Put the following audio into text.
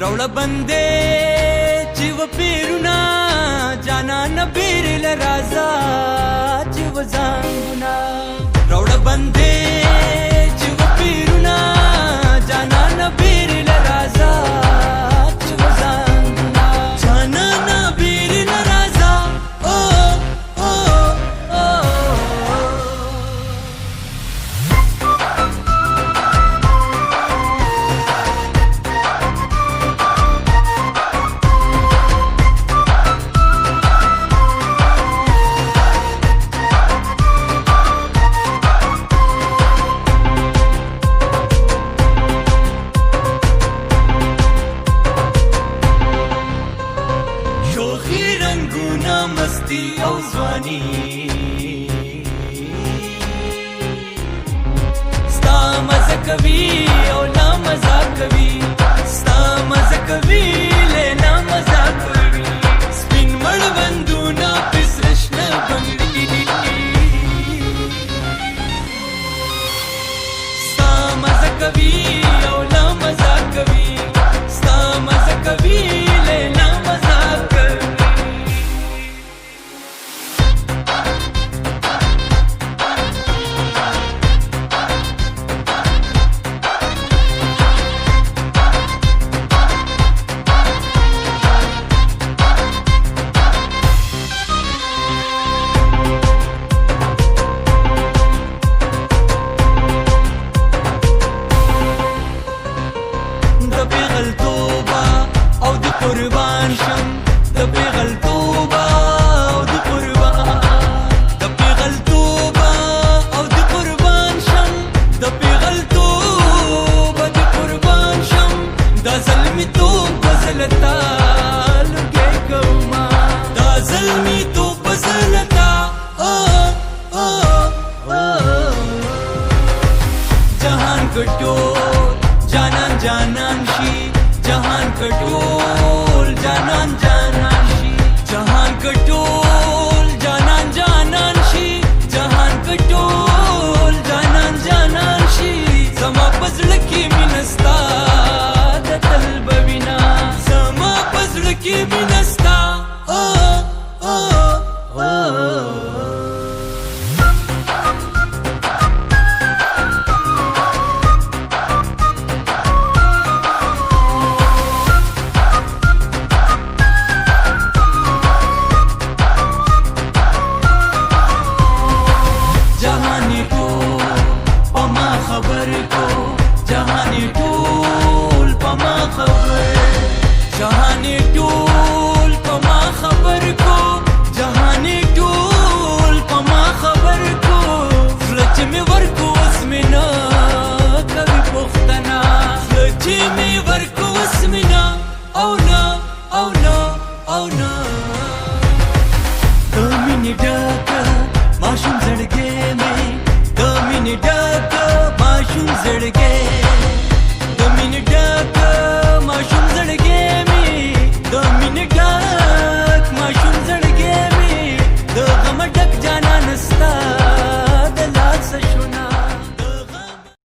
रौळ बंदे जीव पेरुना जाना न बीरल राजा जीव जांगुना रौळ बंदे जीव पेरुना जाना न बीरल राजा जीव जांगुना जाना न बीरल राजा ओ ओ ओ मस्ती औ ज़वानी स्ता मज़ा कवी औ ना मज़ा कवी स्ता मज़ा कवी ले ना मज़ा कवी स्पिन मळवंदू ना पिसृष्ण बंगडी स्ता मज़ा कवी औ ना मज़ा कवी स्ता मज़ा कवी ले ना मज़ा कवी قربان شم دبي غلطوبة أو دي قربان دبي غلطوبة أو دي قربان شم دبي غلطوبة دي قربان شم دا زلمي توب بزلتا لقي قوما دا زلمي توب بزلتا جهان कटोल जानन जानन शी जहान कटोल जानन जानन शी जहान कटोल जानन जानन शी जहान कटोल जानन जानन शी समा पजल की मिनस्ता दतल बविना समा पजल की मिनस्ता ओ ओ ओ खबर को जहानी टूल पमा खबर जहानी टूल पमा खबर को जहानी टूल पमा खबर को फ्लच में वर्को उसमें ना कभी पुख्तना फ्लच में वर्को उसमें ना औ ना औ ना औ ना दमिनी डाका माशूम जड़गे में दमिनी डाका माशूम जड़गे